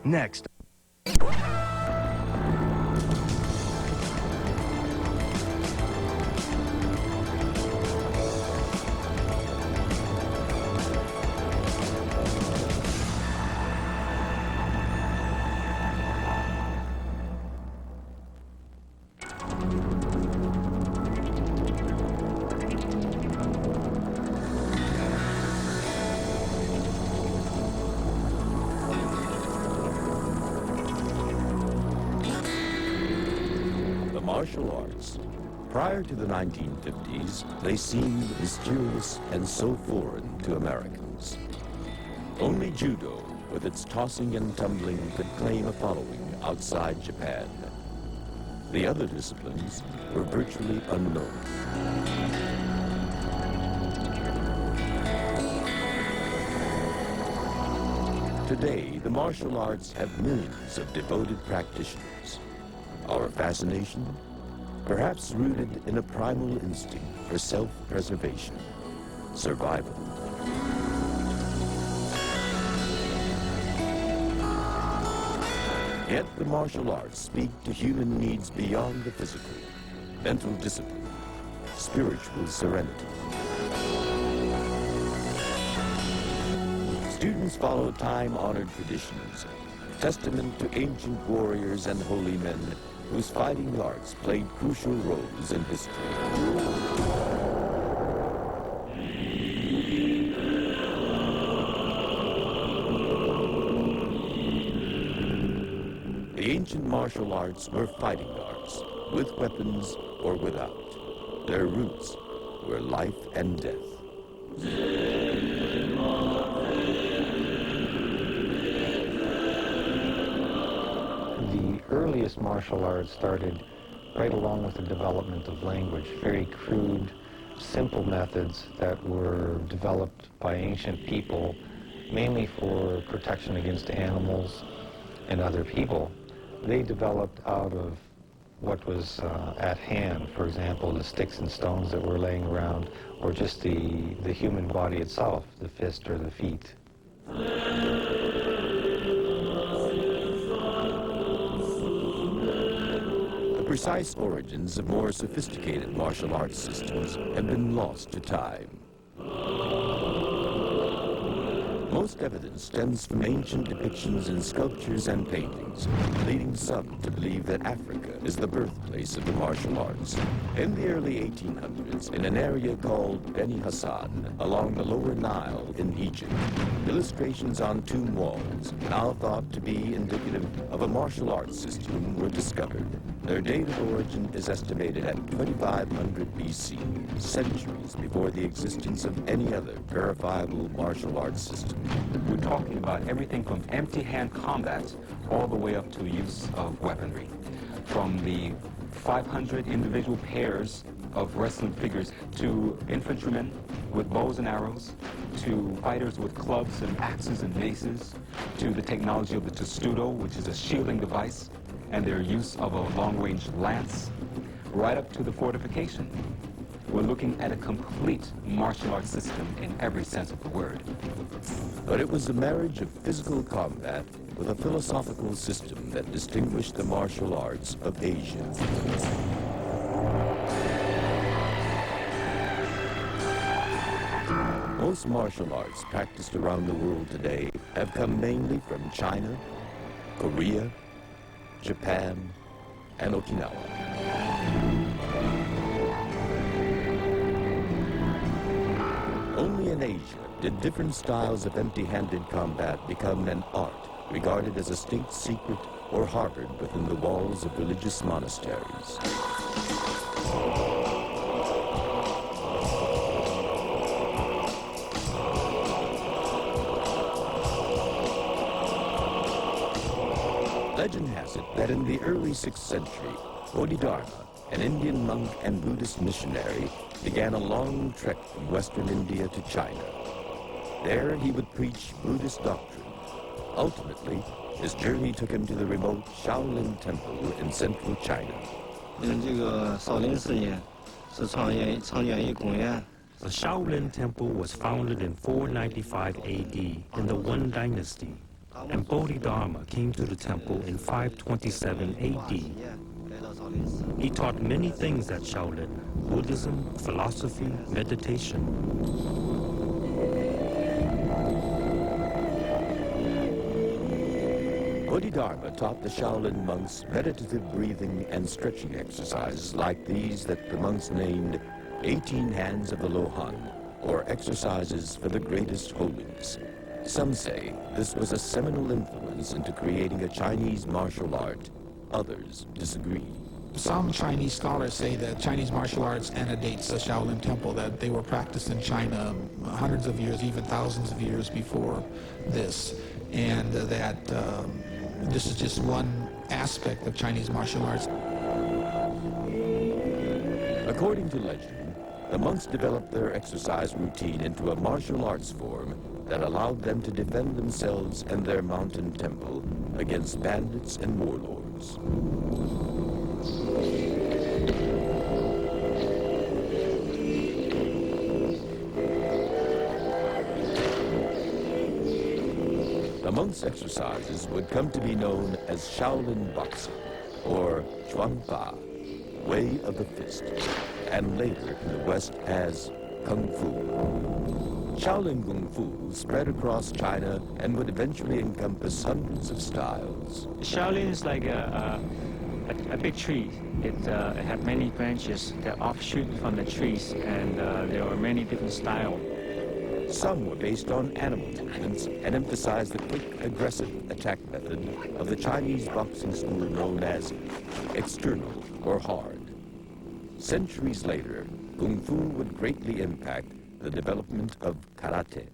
Next. Martial arts. Prior to the 1950s, they seemed mysterious and so foreign to Americans. Only judo, with its tossing and tumbling, could claim a following outside Japan. The other disciplines were virtually unknown. Today, the martial arts have millions of devoted practitioners. Our fascination? Perhaps rooted in a primal instinct for self-preservation, survival. Yet the martial arts speak to human needs beyond the physical, mental discipline, spiritual serenity. Students follow time-honored traditions, testament to ancient warriors and holy men whose fighting arts played crucial roles in history. The ancient martial arts were fighting arts, with weapons or without. Their roots were life and death. The earliest martial arts started right along with the development of language. Very crude, simple methods that were developed by ancient people, mainly for protection against animals and other people. They developed out of what was at hand, for example, the sticks and stones that were laying around, or just the human body itself, the fist or the feet. The precise origins of more sophisticated martial arts systems have been lost to time. Most evidence stems from ancient depictions in sculptures and paintings, leading some to believe that Africa is the birthplace of the martial arts. In the early 1800s, in an area called Beni Hassan, along the lower Nile in Egypt, illustrations on tomb walls, now thought to be indicative of a martial arts system, were discovered. Their date of origin is estimated at 2500 BC, centuries before the existence of any other verifiable martial arts system. We're talking about everything from empty-hand combat all the way up to use of weaponry. From the 500 individual pairs of wrestling figures to infantrymen with bows and arrows, to fighters with clubs and axes and maces, to the technology of the testudo, which is a shielding device, and their use of a long-range lance, right up to the fortification. We're looking at a complete martial arts system in every sense of the word. But it was the marriage of physical combat with a philosophical system that distinguished the martial arts of Asia. Most martial arts practiced around the world today have come mainly from China, Korea, Japan, and Okinawa. Only in Asia did different styles of empty-handed combat become an art regarded as a state secret or harbored within the walls of religious monasteries. Legend has it that in the early 6th century, Bodhidharma, an Indian monk and Buddhist missionary, began a long trek from western India to China. There he would preach Buddhist doctrine. Ultimately, his journey took him to the remote Shaolin Temple in central China. The Shaolin Temple was founded in 495 AD in the Wen Dynasty. and Bodhidharma came to the temple in 527 AD. He taught many things at Shaolin: Buddhism, philosophy, meditation. Bodhidharma taught the Shaolin monks meditative breathing and stretching exercises like these that the monks named 18 Hands of the Lohan, or exercises for the greatest holiness. Some say this was a seminal influence into creating a Chinese martial art. Others disagree. Some Chinese scholars say that Chinese martial arts antedates the Shaolin Temple, that they were practiced in China hundreds of years, even thousands of years before this, and that this is just one aspect of Chinese martial arts. According to legend, the monks developed their exercise routine into a martial arts form that allowed them to defend themselves and their mountain temple against bandits and warlords. The monks' exercises would come to be known as Shaolin boxing, or Chuanfa, way of the fist, and later in the West as Kung Fu. Shaolin Kung Fu spread across China and would eventually encompass hundreds of styles. Shaolin is like a big tree. It had many branches that offshoot from the trees, and there are many different styles. Some were based on animal movements and emphasized the quick, aggressive attack method of the Chinese boxing school known as external or hard. Centuries later, Kung Fu would greatly impact the development of karate.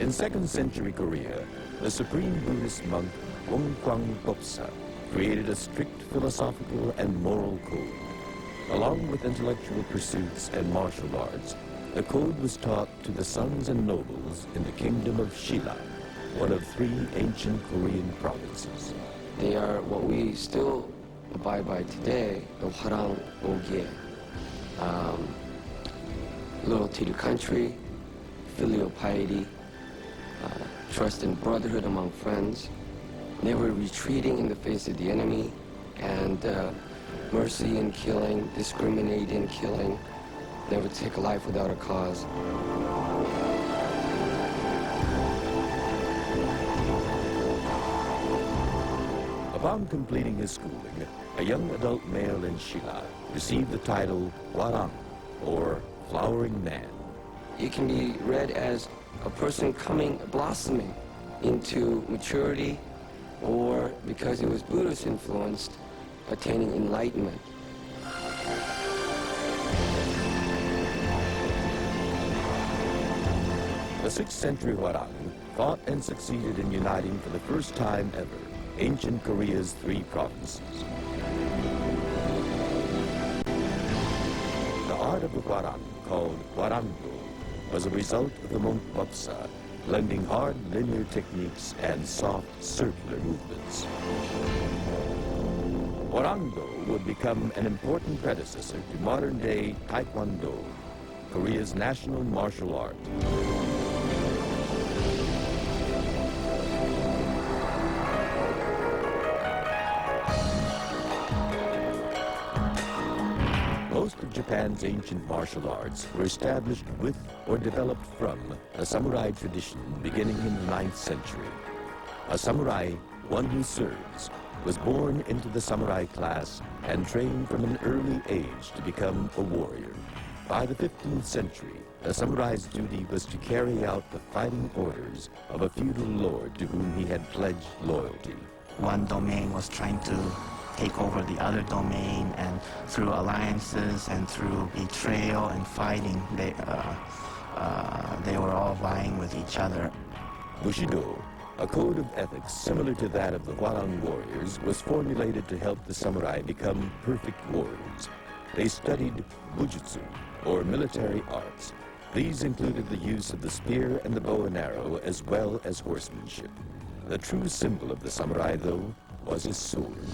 In 2nd century Korea, the supreme Buddhist monk Wong Kwang Popsa created a strict philosophical and moral code. Along with intellectual pursuits and martial arts, the code was taught to the sons and nobles in the kingdom of Shilla, one of 3 ancient Korean provinces. They are what we still abide by today, the Hwarang Ogye. Loyalty to country, filial piety, trust and brotherhood among friends, never retreating in the face of the enemy, and mercy in killing, discriminate in killing, never take a life without a cause. Upon completing his schooling, a young adult male in Shilla received the title Hwarang, or Flowering Man. It can be read as a person blossoming into maturity, or, because it was Buddhist influenced, attaining enlightenment. The 6th century Hwarang fought and succeeded in uniting for the first time ever ancient Korea's 3 provinces. The art of the Hwarang, called Hwarangdo, was a result of the monk Popsa, blending hard linear techniques and soft circular movements. Hwarangdo would become an important predecessor to modern-day Taekwondo, Korea's national martial art. Most of Japan's ancient martial arts were established with or developed from a samurai tradition beginning in the 9th century. A samurai, one who serves, was born into the samurai class and trained from an early age to become a warrior. By the 15th century, a samurai's duty was to carry out the fighting orders of a feudal lord to whom he had pledged loyalty. One domain was trying to take over the other domain, and through alliances and through betrayal and fighting, they were all vying with each other. Bushido, a code of ethics similar to that of the Hwarang warriors, was formulated to help the samurai become perfect warriors. They studied bujutsu, or military arts. These included the use of the spear and the bow and arrow, as well as horsemanship. The true symbol of the samurai, though, was his sword.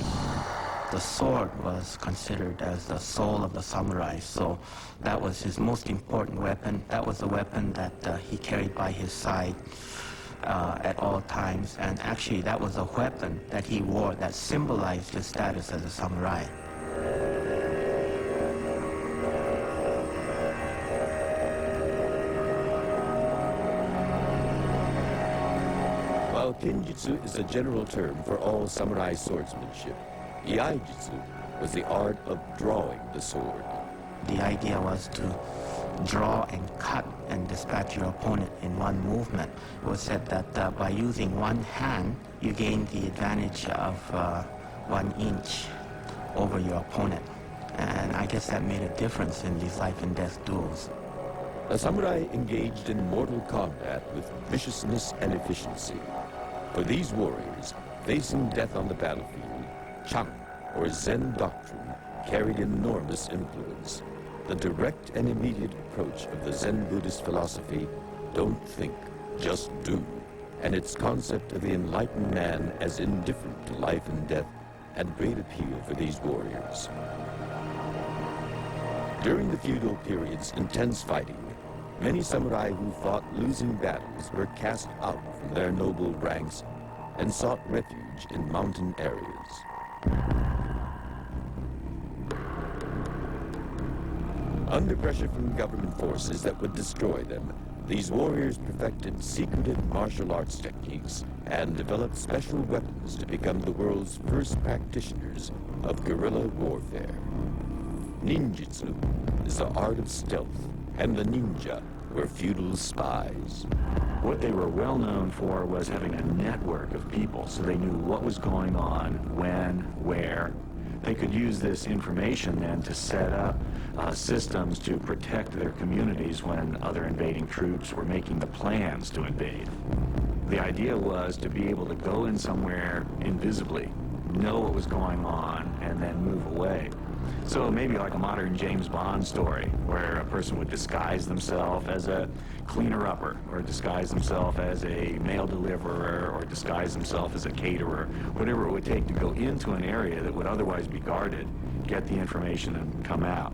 the sword was considered as the soul of the samurai, so that was his most important weapon. That was the weapon that he carried by his side at all times, and actually that was a weapon that he wore that symbolized his status as a samurai. While kenjutsu is a general term for all samurai swordsmanship, iaijutsu was the art of drawing the sword. The idea was to draw and cut and dispatch your opponent in one movement. It was said that by using one hand, you gain the advantage of 1 inch over your opponent. And I guess that made a difference in these life and death duels. A samurai engaged in mortal combat with viciousness and efficiency. For these warriors, facing death on the battlefield, Chang, or Zen doctrine, carried enormous influence. The direct and immediate approach of the Zen Buddhist philosophy, don't think, just do, and its concept of the enlightened man as indifferent to life and death had great appeal for these warriors. During the feudal period's intense fighting, many samurai who fought losing battles were cast out from their noble ranks and sought refuge in mountain areas. Under pressure from government forces that would destroy them, these warriors perfected secretive martial arts techniques and developed special weapons to become the world's first practitioners of guerrilla warfare. Ninjutsu is the art of stealth, and the ninja were feudal spies. What they were well known for was having a network of people, so they knew what was going on, when, where. They could use this information then to set up systems to protect their communities when other invading troops were making the plans to invade. The idea was to be able to go in somewhere invisibly, know what was going on, and then move away. So maybe like a modern James Bond story where a person would disguise themselves as a cleaner-upper, or disguise themselves as a mail deliverer, or disguise themselves as a caterer, whatever it would take to go into an area that would otherwise be guarded, get the information, and come out.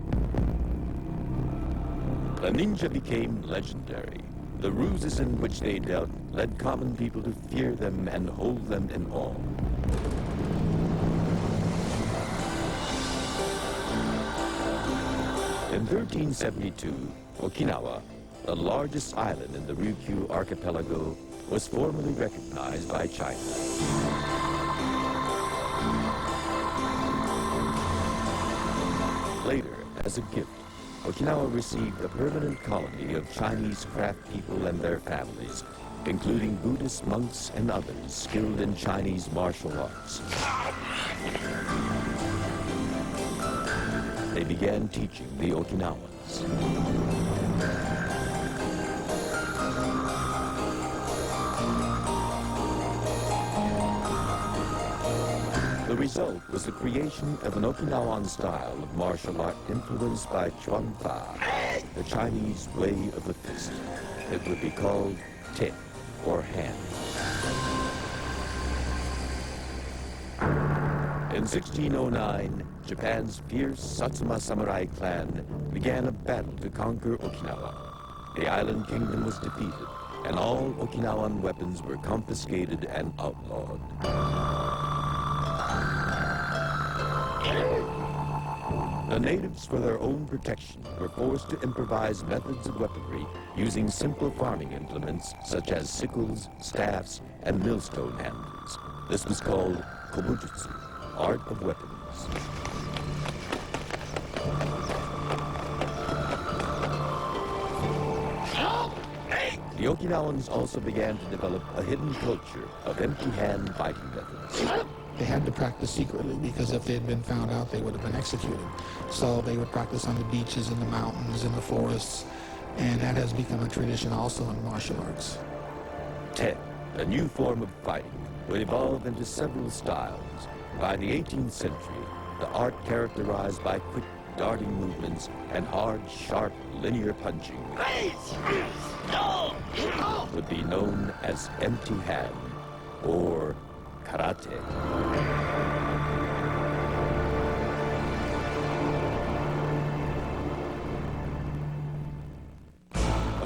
The ninja became legendary. The ruses in which they dealt led common people to fear them and hold them in awe. In 1372, Okinawa, the largest island in the Ryukyu archipelago, was formally recognized by China. Later, as a gift, Okinawa received a permanent colony of Chinese craft people and their families, including Buddhist monks and others skilled in Chinese martial arts. They began teaching the Okinawans. The result was the creation of an Okinawan style of martial art influenced by Chuan Fa, the Chinese way of the fist. It would be called Te, or hand. In 1609, Japan's fierce Satsuma samurai clan began a battle to conquer Okinawa. The island kingdom was defeated, and all Okinawan weapons were confiscated and outlawed. The natives, for their own protection, were forced to improvise methods of weaponry using simple farming implements such as sickles, staffs, and millstone handles. This was called kobujutsu, art of weapons. The Okinawans also began to develop a hidden culture of empty-hand fighting methods. They had to practice secretly because if they had been found out, they would have been executed. So they would practice on the beaches, in the mountains, in the forests, and that has become a tradition also in martial arts. Te, a new form of fighting, would evolve into several styles. By the 18th century, the art characterized by quick darting movements and hard, sharp, linear punching would be known as empty hand or karate.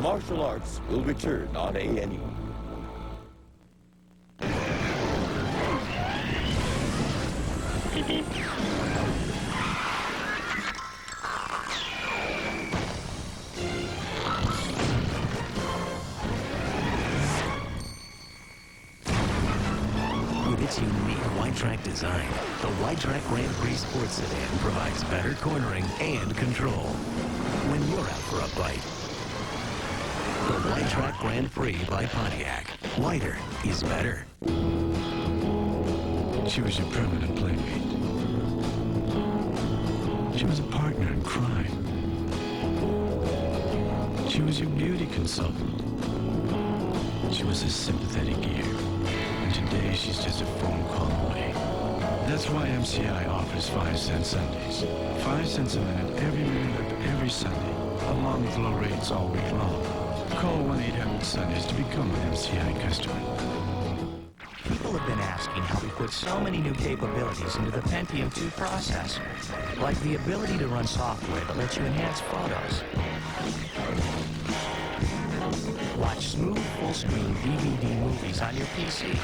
martial arts will return on A&E. With its unique wide track design, the wide track Grand Prix sports sedan provides better cornering and control when you're out for a bite. The wide track Grand Prix by Pontiac. Wider is better. She was your permanent playmate. She was a partner in crime. She was your beauty consultant. She was a sympathetic ear. And today she's just a phone call away. That's why MCI offers 5 cent Sundays. 5 cents a minute every minute of every Sunday, along with low rates all week long. Call 1-800-SUNDAYS to become an MCI customer. People have been asking how we put so many new capabilities into the Pentium 2 processor, like the ability to run software that lets you enhance photos, watch smooth full-screen DVD movies on your PC,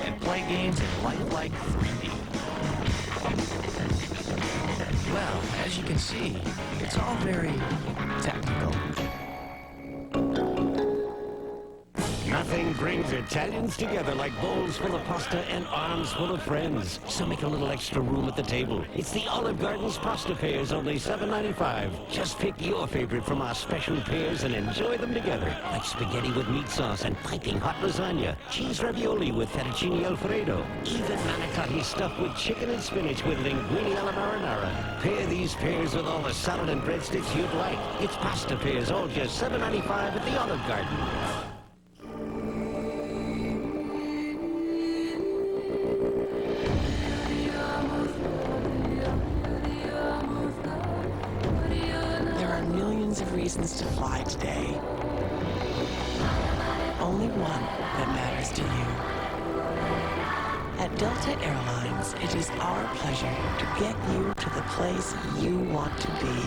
and play games in lifelike 3D. Well, as you can see, it's all very technical. Nothing brings Italians together like bowls full of pasta and arms full of friends. So make a little extra room at the table. It's the Olive Garden's pasta pairs, only $7.95. Just pick your favorite from our special pairs and enjoy them together. Like spaghetti with meat sauce and piping hot lasagna. Cheese ravioli with fettuccine alfredo. Even manicotti stuffed with chicken and spinach with linguine alla marinara. Pair these pairs with all the salad and breadsticks you'd like. It's pasta pairs, all just $7.95 at the Olive Garden. Of reasons to fly today. Only one that matters to you. At Delta Airlines, it is our pleasure to get you to the place you want to be.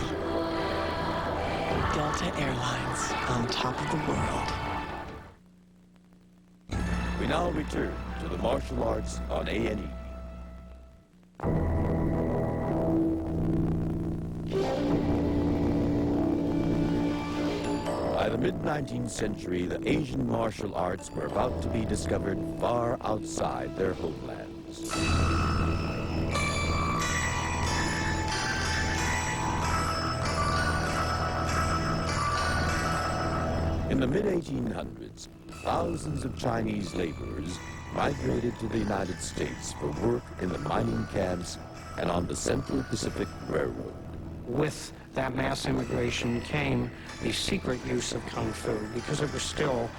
Delta Airlines, on top of the world. We now return to the martial arts on A&E. By the mid-19th century, the Asian martial arts were about to be discovered far outside their homelands. In the mid-1800s, thousands of Chinese laborers migrated to the United States for work in the mining camps and on the Central Pacific Railroad. With that mass immigration came the secret use of Kung Fu, because it was still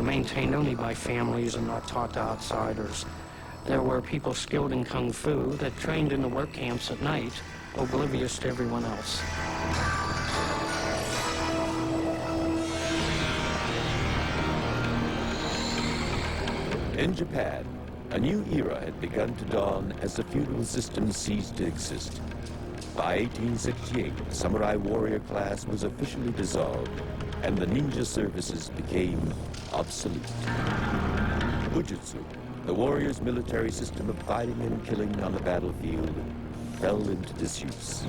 maintained only by families and not taught to outsiders. There were people skilled in Kung Fu that trained in the work camps at night, oblivious to everyone else. In Japan, a new era had begun to dawn as the feudal system ceased to exist. By 1868, the samurai warrior class was officially dissolved, and the ninja services became obsolete. Bujutsu, the warrior's military system of fighting and killing on the battlefield, fell into disuse.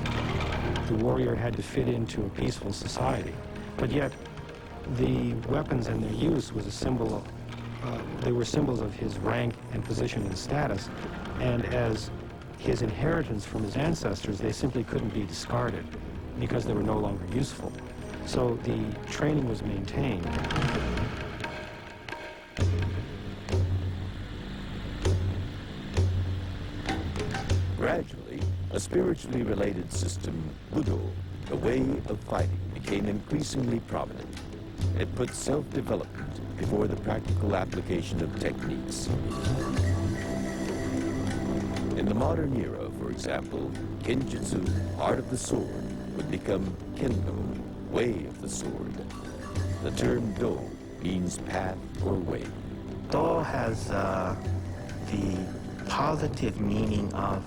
The warrior had to fit into a peaceful society, but yet the weapons and their use was a symbol of, they were symbols of his rank and position and status, and as his inheritance from his ancestors, they simply couldn't be discarded because they were no longer useful. So the training was maintained. Gradually, a spiritually related system, Budo, the way of fighting, became increasingly prominent. It put self-development before the practical application of techniques. In the modern era, for example, Kenjutsu, art of the sword, would become Kendo, way of the sword. The term Do means path or way. Do has the positive meaning of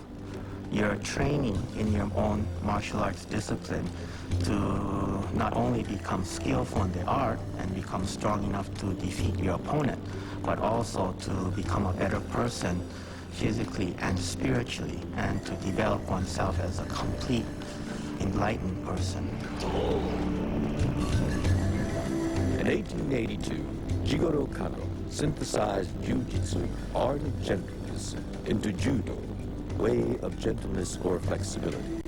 you're training in your own martial arts discipline to not only become skillful in the art and become strong enough to defeat your opponent, but also to become a better person physically and spiritually, and to develop oneself as a complete, enlightened person. In 1882, Jigoro Kano synthesized Jiu-Jitsu, art of gentleness, into Judo, way of gentleness or flexibility.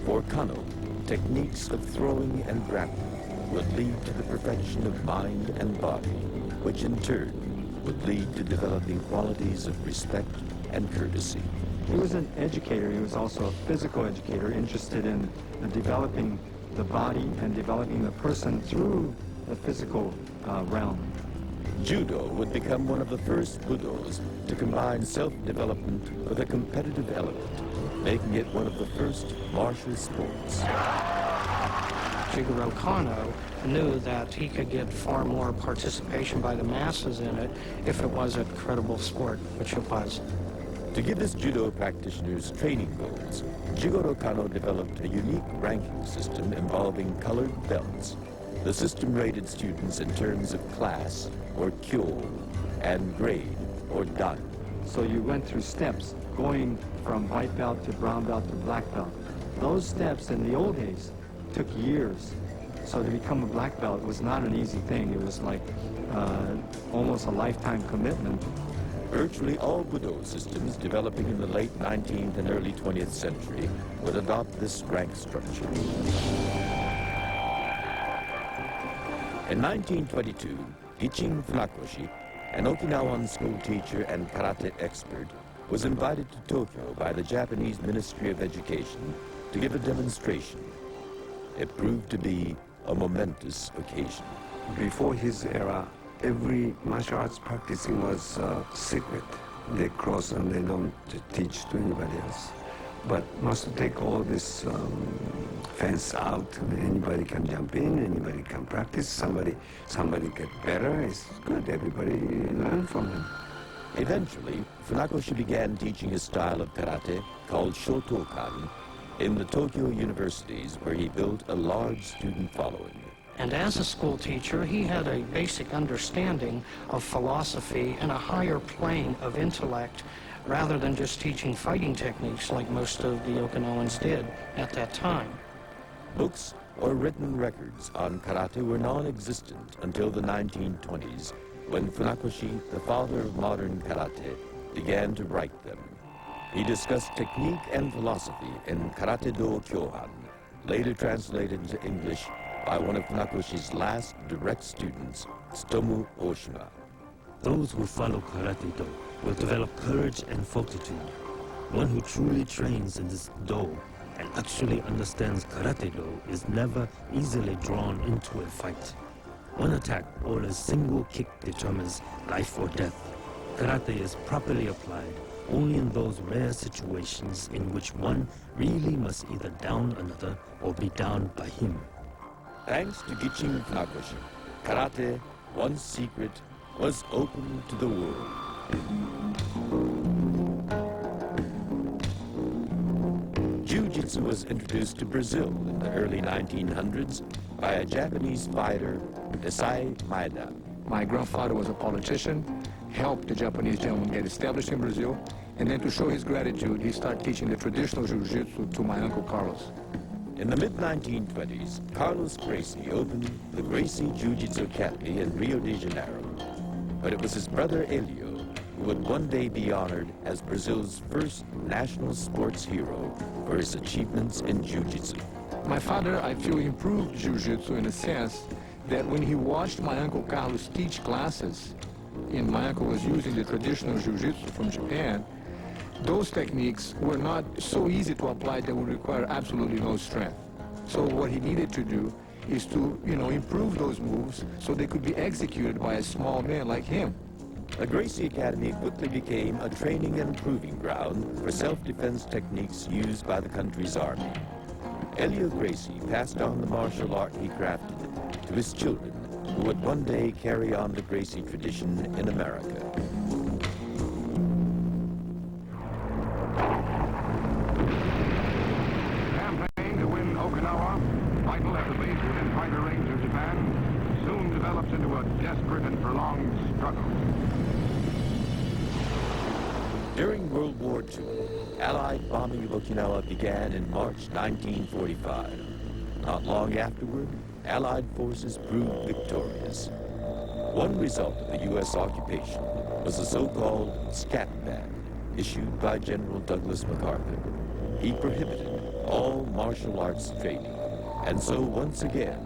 For Kano, techniques of throwing and grappling would lead to the perfection of mind and body, which in turn would lead to developing qualities of respect and courtesy. He was an educator. He was also a physical educator, interested in developing the body and developing the person through the physical realm. Judo would become one of the first budos to combine self-development with a competitive element, making it one of the first martial sports. Jigoro Kano knew that he could get far more participation by the masses in it if it was a credible sport, which it was. To give his judo practitioners training goals, Jigoro Kano developed a unique ranking system involving colored belts. The system rated students in terms of class, or kyo, and grade, or dan. So you went through steps, going from white belt to brown belt to black belt. Those steps in the old days took years. So to become a black belt was not an easy thing. It was like almost a lifetime commitment. Virtually all Budo systems developing in the late 19th and early 20th century would adopt this rank structure. In 1922, Ichin Funakoshi, an Okinawan school teacher and karate expert, was invited to Tokyo by the Japanese Ministry of Education to give a demonstration. It proved to be a momentous occasion. Before his era, every martial arts practicing was secret. They cross and they don't teach to anybody else. But must take all this fence out. Anybody can jump in, anybody can practice, somebody get better, it's good, everybody learn from him. Eventually, Funakoshi began teaching a style of karate called Shotokan in the Tokyo universities, where he built a large student following. And as a school teacher, he had a basic understanding of philosophy and a higher plane of intellect, rather than just teaching fighting techniques like most of the Okinawans did at that time. Books or written records on karate were non-existent until the 1920s, when Funakoshi, the father of modern karate, began to write them. He discussed technique and philosophy in Karate Do Kyohan, later translated into English by one of Funakoshi's last direct students, Tsutomu Ohshima. Those who follow Karate Do will develop courage and fortitude. One who truly trains in this Do and actually understands Karate Do is never easily drawn into a fight. One attack or a single kick determines life or death. Karate is properly applied only in those rare situations in which one really must either down another or be downed by him. Thanks to Gichin Funakoshi, karate, once secret, was open to the world. Jiu-Jitsu was introduced to Brazil in the early 1900s by a Japanese fighter, Issei Maeda. My grandfather was a politician, helped the Japanese gentleman get established in Brazil, and then to show his gratitude, he started teaching the traditional Jiu-Jitsu to my Uncle Carlos. In the mid-1920s, Carlos Gracie opened the Gracie Jiu-Jitsu Academy in Rio de Janeiro. But it was his brother Elio who would one day be honored as Brazil's first national sports hero for his achievements in Jiu-Jitsu. My father, I feel, improved Jiu-Jitsu in a sense that when he watched my Uncle Carlos teach classes, and my uncle was using the traditional Jiu-Jitsu from Japan, those techniques were not so easy to apply that would require absolutely no strength. So what he needed to do is to, improve those moves so they could be executed by a small man like him. The Gracie Academy quickly became a training and proving ground for self-defense techniques used by the country's army. Elio Gracie passed on the martial art he crafted to his children, who would one day carry on the Gracie tradition in America. During World War II, Allied bombing of Okinawa began in March 1945. Not long afterward, Allied forces proved victorious. One result of the U.S. occupation was the so-called Scat Ban, issued by General Douglas MacArthur. He prohibited all martial arts training, and so once again,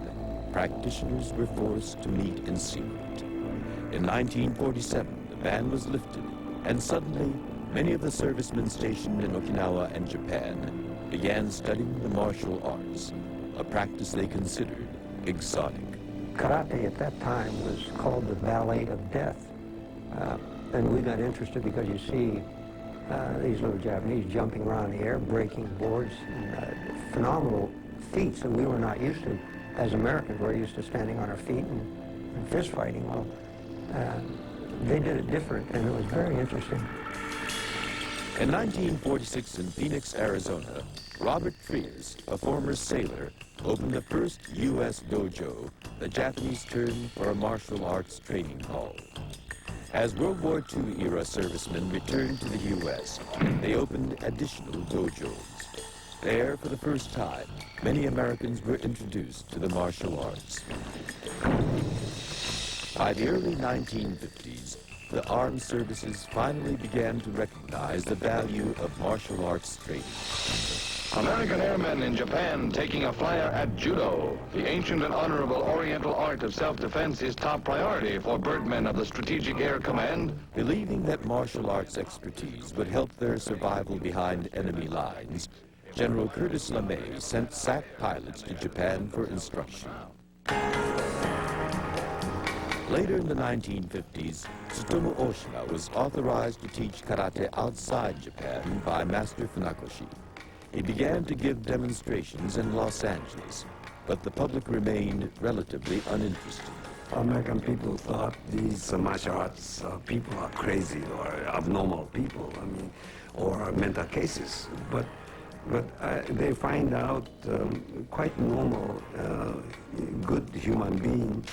practitioners were forced to meet in secret. In 1947, the ban was lifted, and suddenly, many of the servicemen stationed in Okinawa and Japan began studying the martial arts, a practice they considered exotic. Karate at that time was called the ballet of death. And we got interested because you see these little Japanese jumping around the air, breaking boards, phenomenal feats that we were not used to. As Americans, we're used to standing on our feet and fist fighting. Well, they did it different, and it was very interesting. In 1946 in Phoenix, Arizona, Robert Trias, a former sailor, opened the first U.S. dojo, the Japanese term for a martial arts training hall. As World War II era servicemen returned to the U.S., they opened additional dojos. There, for the first time, many Americans were introduced to the martial arts. By the early 1950s, the armed services finally began to recognize the value of martial arts training. American airmen in Japan taking a flyer at judo. The ancient and honorable oriental art of self-defense is top priority for birdmen of the Strategic Air Command. Believing that martial arts expertise would help their survival behind enemy lines, General Curtis LeMay sent SAC pilots to Japan for instruction. Later in the 1950s, Tsutomu Ohshima was authorized to teach karate outside Japan by Master Funakoshi. He began to give demonstrations in Los Angeles, but the public remained relatively uninterested. American people thought these martial arts people are crazy or abnormal people, or mental cases. But they find out quite normal, good human beings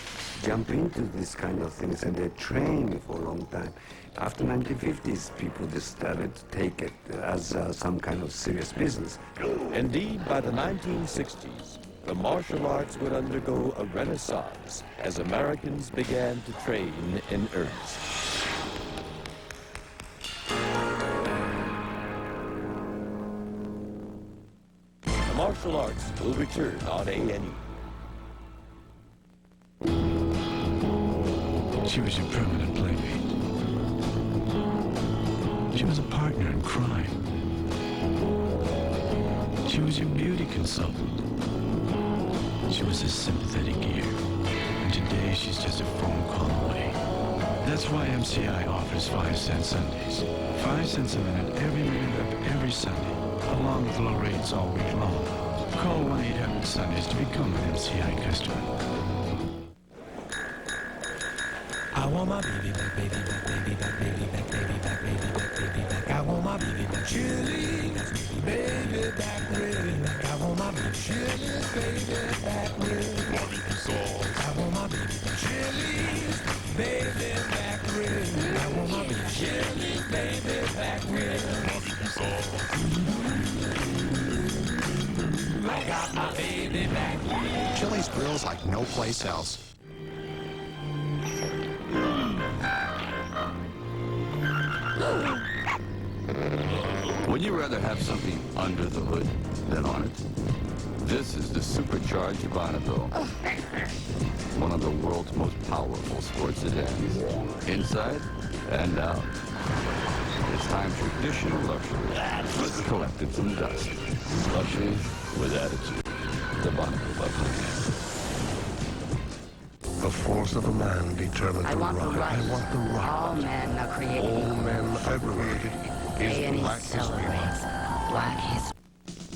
jump into these kind of things, and they train for a long time. After 1950s, people just started to take it as some kind of serious business. Indeed, by the 1960s, the martial arts would undergo a renaissance as Americans began to train in earnest. The martial arts will return on A&E. She was your permanent playmate. She was a partner in crime. She was your beauty consultant. She was a sympathetic ear. And today she's just a phone call away. That's why MCI offers 5-cent Sundays. 5 cents a minute every minute of every Sunday, along with low rates all week long. Call 1-800-SUNDAYS to become an MCI customer. I want my baby back, baby back, baby back, baby back, baby back, baby back, baby back. I want my baby back, chilly, baby back, really back. I want my baby chilly, baby back, really. I want my baby back, chilly, baby back, really. I want my baby chilly, baby back, really. I got my baby back. Chili's grills like no place else. Would you rather have something under the hood than on it? This is the supercharged Bonneville, one of the world's most powerful sports sedans, inside and out. It's time for additional luxury, collected some dust. Luxury with attitude. The Bonneville Luxury. The force of a man determined to rise. I want the right. All men are created All men are created A&E black celebrates Black History.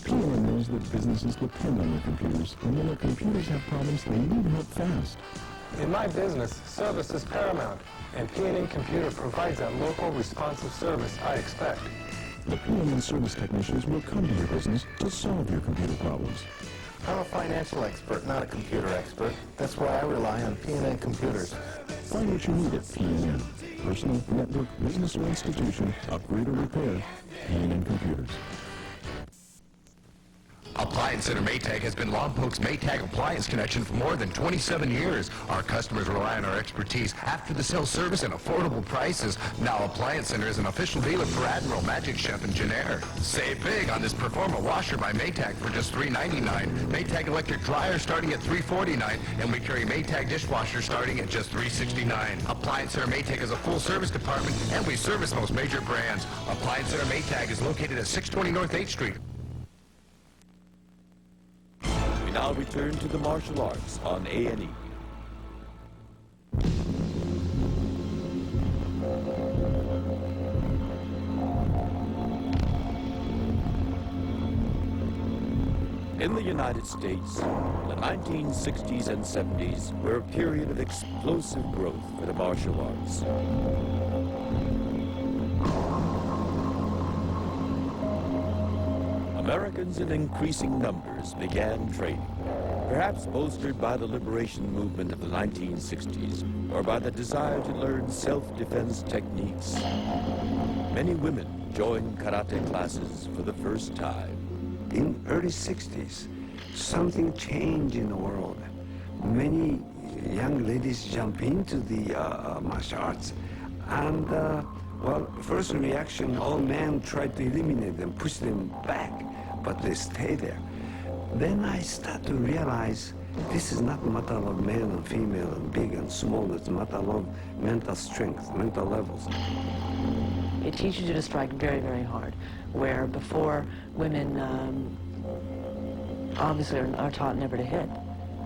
Everyone knows that businesses depend on their computers, and when their computers have problems, they need help fast. In my business, service is paramount, and P&A Computer provides that local, responsive service I expect. The P&A service technicians will come to your business to solve your computer problems. I'm a financial expert, not a computer expert. That's why I rely on P&A Computers. Find what you need at PNN. Personal, network, business, or institution, upgrade or repair, PNN Computers. Appliance Center Maytag has been Lompoc's Maytag appliance connection for more than 27 years. Our customers rely on our expertise, after-the-sale service, and affordable prices. Now Appliance Center is an official dealer for Admiral, Magic Chef, and Genair. Save big on this Performa washer by Maytag for just $3.99. Maytag electric dryer starting at $3.49, and we carry Maytag dishwasher starting at just $3.69. Appliance Center Maytag is a full-service department, and we service most major brands. Appliance Center Maytag is located at 620 North 8th Street. We now return to the martial arts on A&E. In the United States, the 1960s and 70s were a period of explosive growth for the martial arts. Americans in increasing numbers began training, perhaps bolstered by the liberation movement of the 1960s or by the desire to learn self-defense techniques. Many women joined karate classes for the first time. In early 60s, something changed in the world. Many young ladies jump into the martial arts, and well, first reaction, all men tried to eliminate them, push them back, but they stay there. Then I start to realize this is not a matter of male and female and big and small. It's a matter of mental strength, mental levels. It teaches you to strike very, very hard, where before women obviously are taught never to hit.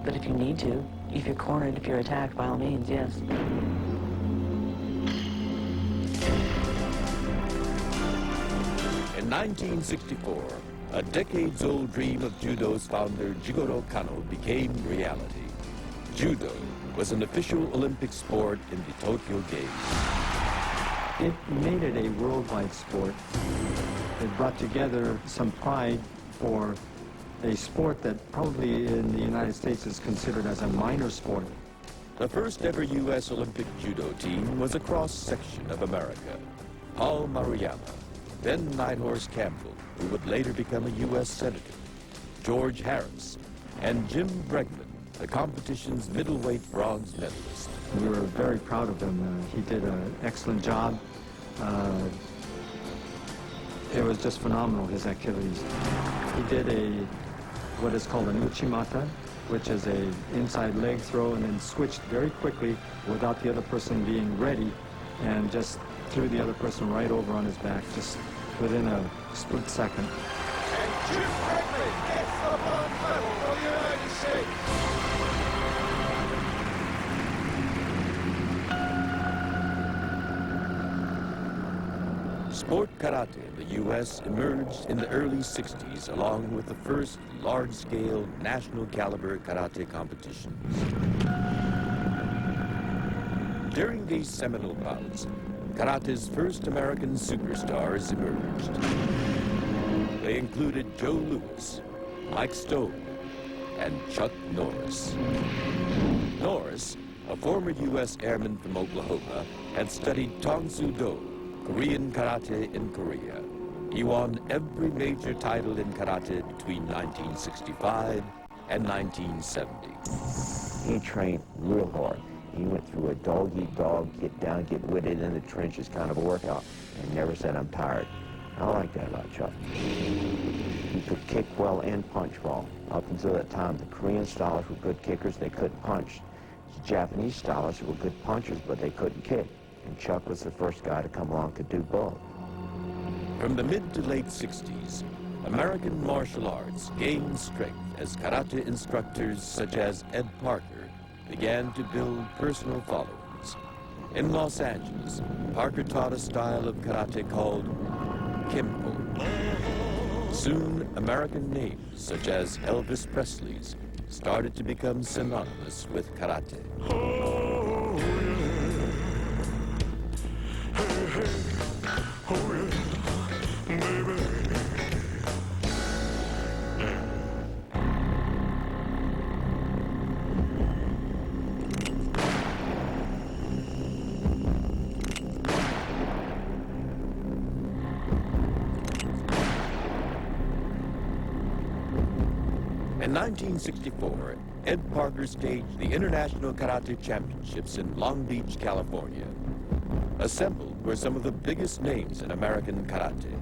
But if you need to, if you're cornered, if you're attacked, by all means, yes. In 1964, a decades-old dream of Judo's founder, Jigoro Kano, became reality. Judo was an official Olympic sport in the Tokyo Games. It made it a worldwide sport. It brought together some pride for a sport that probably in the United States is considered as a minor sport. The first ever U.S. Olympic judo team was a cross-section of America. Paul Maruyama, Ben Nighthorse Campbell, who would later become a U.S. Senator, George Harris, and Jim Bregman, the competition's middleweight bronze medalist. We were very proud of him. He did an excellent job. It was just phenomenal, his activities. He did what is called an uchimata, which is a inside leg throw, and then switched very quickly without the other person being ready, and just threw the other person right over on his back, just within a split second. And Jim Bregman gets the bronze medal for the United States. Sport karate in the U.S. emerged in the early 60s along with the first large-scale national-caliber karate competitions. During these seminal bouts, karate's first American superstars emerged. They included Joe Louis, Mike Stone, and Chuck Norris. Norris, a former U.S. airman from Oklahoma, had studied Tong Soo Do, Korean karate in Korea. He won every major title in karate between 1965 and 1970. He trained real hard. He went through a dog-eat-dog, get down, get witted in the trenches kind of a workout, and never said, I'm tired. I like that about Chuck. He could kick well and punch well. Up until that time, the Korean stylists were good kickers, they couldn't punch. The Japanese stylists were good punchers, but they couldn't kick. And Chuck was the first guy to come along to do both. From the mid to late 60s, American martial arts gained strength as karate instructors such as Ed Parker began to build personal followings. In Los Angeles, Parker taught a style of karate called Kempo. Soon, American names such as Elvis Presley's started to become synonymous with karate. Oh, yeah, baby. In 1964, Ed Parker staged the International Karate Championships in Long Beach, California. Assembled were some of the biggest names in American karate,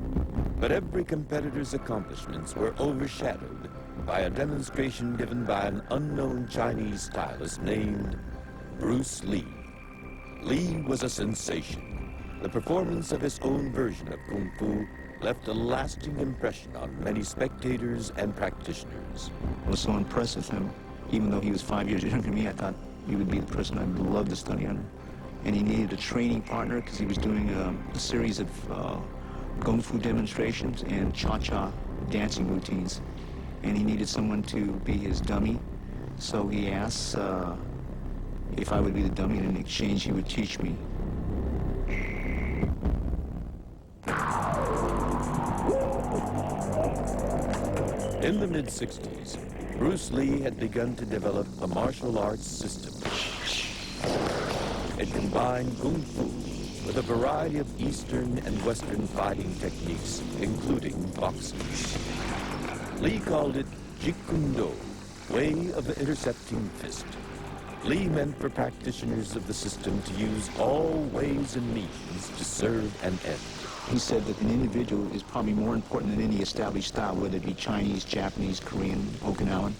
but every competitor's accomplishments were overshadowed by a demonstration given by an unknown Chinese stylist named Bruce Lee. Lee was a sensation. The performance of his own version of Kung Fu left a lasting impression on many spectators and practitioners. I was so impressed with him. Even though he was 5 years younger than me, I thought he would be the person I'd love to study under. And he needed a training partner because he was doing a series of Kung Fu demonstrations and cha-cha dancing routines. And he needed someone to be his dummy. So he asked if I would be the dummy, and in exchange he would teach me. In the mid-60s, Bruce Lee had begun to develop a martial arts system. It combined Kung Fu with a variety of Eastern and Western fighting techniques, including boxing. Lee called it Jeet Kune Do, way of the intercepting fist. Lee meant for practitioners of the system to use all ways and means to serve an end. He said that an individual is probably more important than any established style, whether it be Chinese, Japanese, Korean, Okinawan.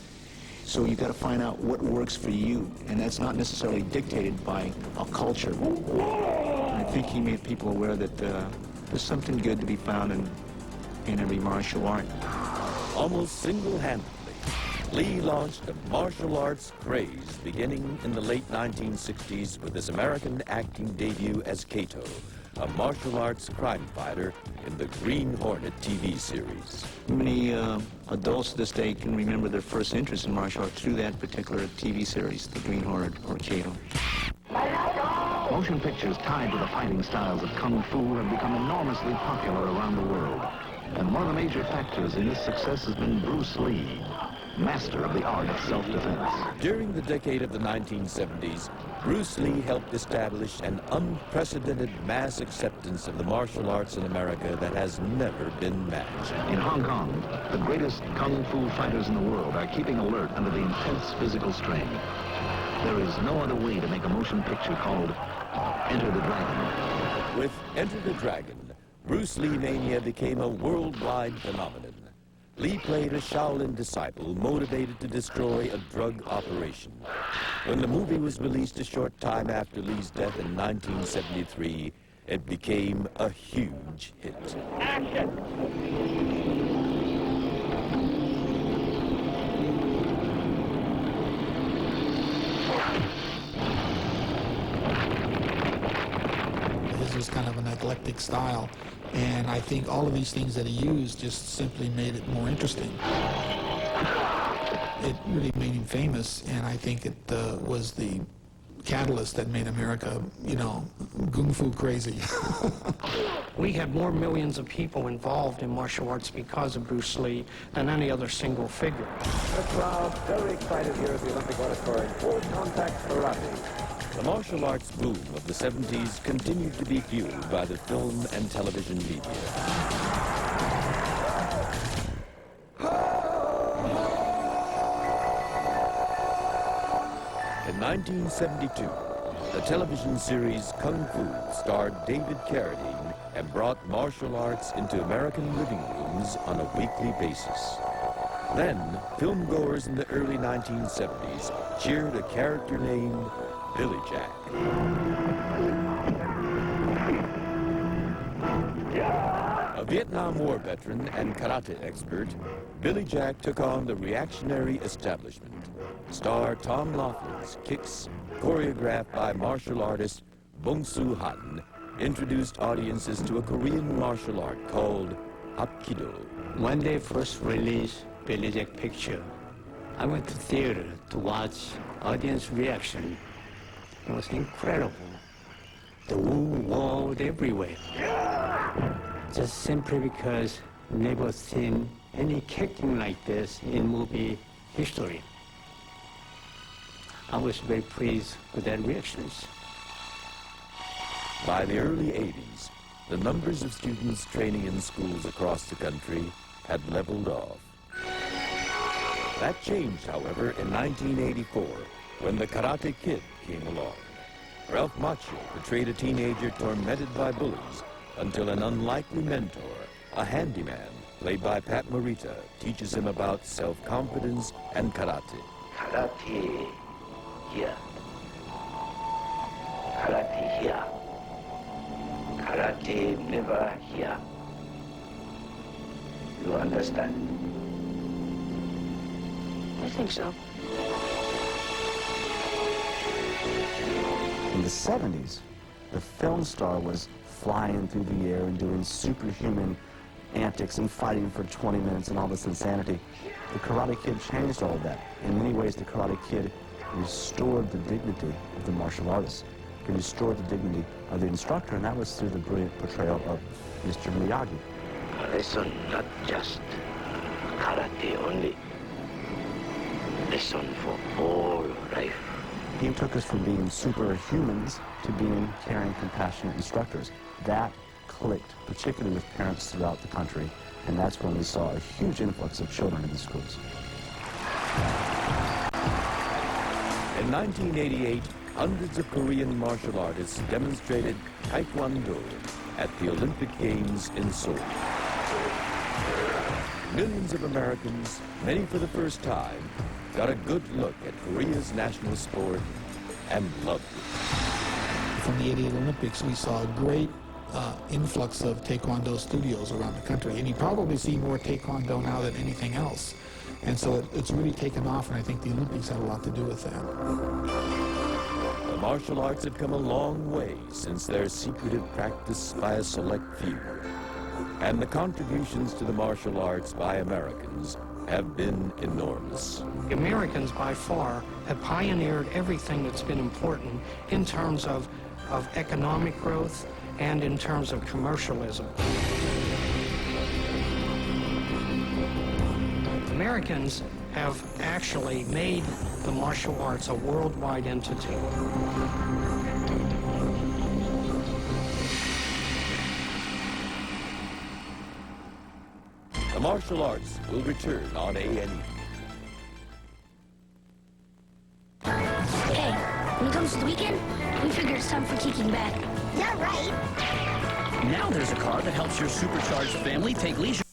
So you've got to find out what works for you, and that's not necessarily dictated by a culture. I think he made people aware that there's something good to be found in every martial art. Almost single-handedly, Lee launched a martial arts craze beginning in the late 1960s with his American acting debut as Kato, a martial arts crime fighter in the Green Hornet TV series. Many adults this day can remember their first interest in martial arts through that particular TV series, the Green Hornet or Kato. Motion pictures tied to the fighting styles of Kung Fu have become enormously popular around the world. And one of the major factors in this success has been Bruce Lee, master of the art of self-defense. During the decade of the 1970s, Bruce Lee helped establish an unprecedented mass acceptance of the martial arts in America that has never been matched. In Hong Kong, the greatest Kung Fu fighters in the world are keeping alert under the intense physical strain. There is no other way to make a motion picture called Enter the Dragon. With Enter the Dragon, Bruce Lee mania became a worldwide phenomenon. Lee played a Shaolin disciple motivated to destroy a drug operation. When the movie was released a short time after Lee's death in 1973, it became a huge hit. Action! His was kind of an eclectic style. And I think all of these things that he used just simply made it more interesting. It really made him famous, and I think it was the catalyst that made America, you know, Kung Fu crazy. We had more millions of people involved in martial arts because of Bruce Lee than any other single figure. The crowd very excited here at the Olympic Auditorium. Full contact karate. The martial arts boom of the 70s continued to be fueled by the film and television media. In 1972, the television series Kung Fu starred David Carradine and brought martial arts into American living rooms on a weekly basis. Then, filmgoers in the early 1970s cheered a character named Billy Jack. A Vietnam War veteran and karate expert, Billy Jack took on the reactionary establishment. Star Tom Laughlin's kicks, choreographed by martial artist Bong Soo Han, introduced audiences to a Korean martial art called Hapkido. When they first released Billy Jack picture, I went to theater to watch audience reaction. It was incredible. The world everywhere. Just simply because never seen any kicking like this in movie history. I was very pleased with that reactions. By the early 80s, the numbers of students training in schools across the country had leveled off. That changed, however, in 1984, when the Karate Kid came along. Ralph Macchio portrayed a teenager tormented by bullies until an unlikely mentor, a handyman, played by Pat Morita, teaches him about self-confidence and karate. Karate here. Karate here. Karate never here. You understand? I think so. In the 70s, the film star was flying through the air and doing superhuman antics and fighting for 20 minutes and all this insanity. The Karate Kid changed all of that. In many ways, the Karate Kid restored the dignity of the martial artist. He restored the dignity of the instructor, and that was through the brilliant portrayal of Mr. Miyagi. A lesson not just karate only. Lesson for all life. He took us from being superhumans to being caring, compassionate instructors. That clicked, particularly with parents throughout the country, and that's when we saw a huge influx of children in the schools. In 1988, hundreds of Korean martial artists demonstrated Taekwondo at the Olympic Games in Seoul. Millions of Americans, many for the first time, got a good look at Korea's national sport and loved it. From the 88 Olympics, we saw a great influx of Taekwondo studios around the country, and you probably see more Taekwondo now than anything else. And so it's really taken off, and I think the Olympics had a lot to do with that. The martial arts have come a long way since their secretive practice by a select few. And the contributions to the martial arts by Americans have been enormous. The Americans, by far, have pioneered everything that's been important in terms of economic growth and in terms of commercialism. Americans have actually made the martial arts a worldwide entity. The martial arts will return on A&E. Hey, when it comes to the weekend, we figure it's time for kicking back. Yeah, right. Now there's a car that helps your supercharged family take leisure.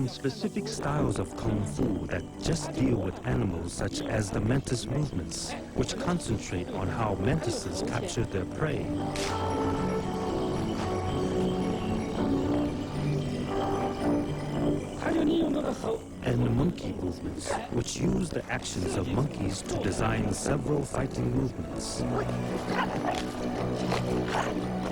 Specific styles of Kung Fu that just deal with animals, such as the Mentis movements, which concentrate on how mantises capture their prey. And the monkey movements, which use the actions of monkeys to design several fighting movements.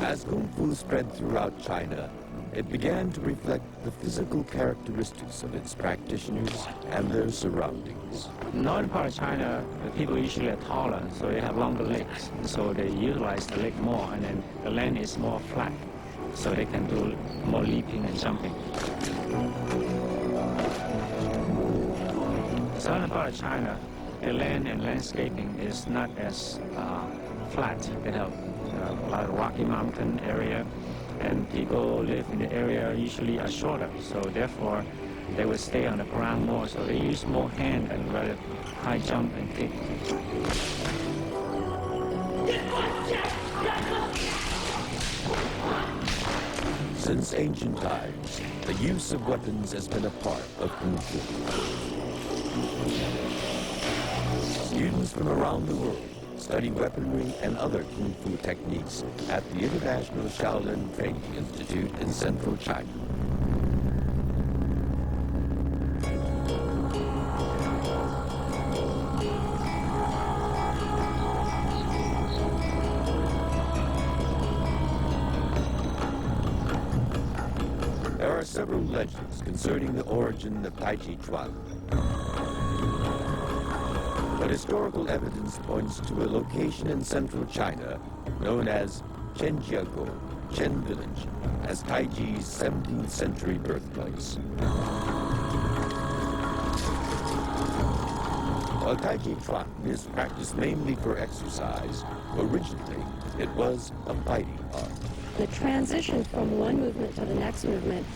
As Kung Fu spread throughout China, it began to reflect the physical characteristics of its practitioners and their surroundings. In northern part of China, the people usually are taller, so they have longer legs. So they utilize the leg more, and then the land is more flat, so they can do more leaping and jumping. Southern part of China, the land and landscaping is not as flat. They have a lot of rocky mountain area, and people live in the area usually are shorter, so therefore they would stay on the ground more, so they use more hand and rather high jump and kick. Since ancient times, the use of weapons has been a part of Kung Fu. Students from around the world study weaponry and other kung fu techniques at the International Shaolin Training Institute in central China. There are several legends concerning the origin of Tai Chi Chuan. But historical evidence points to a location in central China known as Chenjiago, Chen Village, as Tai Chi's 17th century birthplace. While Tai Chi Chuan is practiced mainly for exercise, originally it was a fighting art. The transition from one movement to the next movement,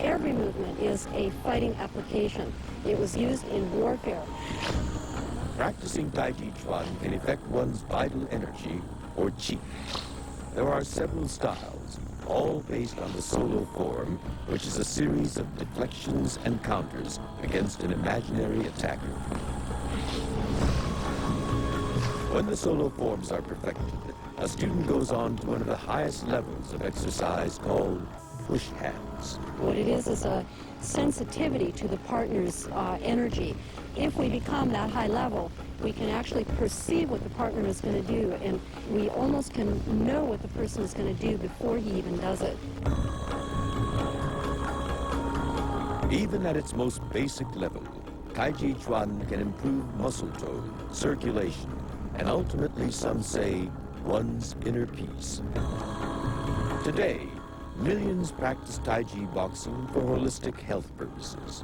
every movement is a fighting application. It was used in warfare. Practicing Tai Chi Chuan can affect one's vital energy, or qi. There are several styles, all based on the solo form, which is a series of deflections and counters against an imaginary attacker. When the solo forms are perfected, a student goes on to one of the highest levels of exercise called push hands. What it is a sensitivity to the partner's energy. If we become that high level, we can actually perceive what the partner is going to do, and we almost can know what the person is going to do before he even does it. Even at its most basic level, Tai Chi Chuan can improve muscle tone, circulation, and ultimately, some say, one's inner peace. Today, millions practice Tai Chi boxing for holistic health purposes.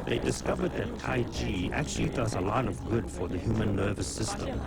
They discovered that Tai Chi actually does a lot of good for the human nervous system.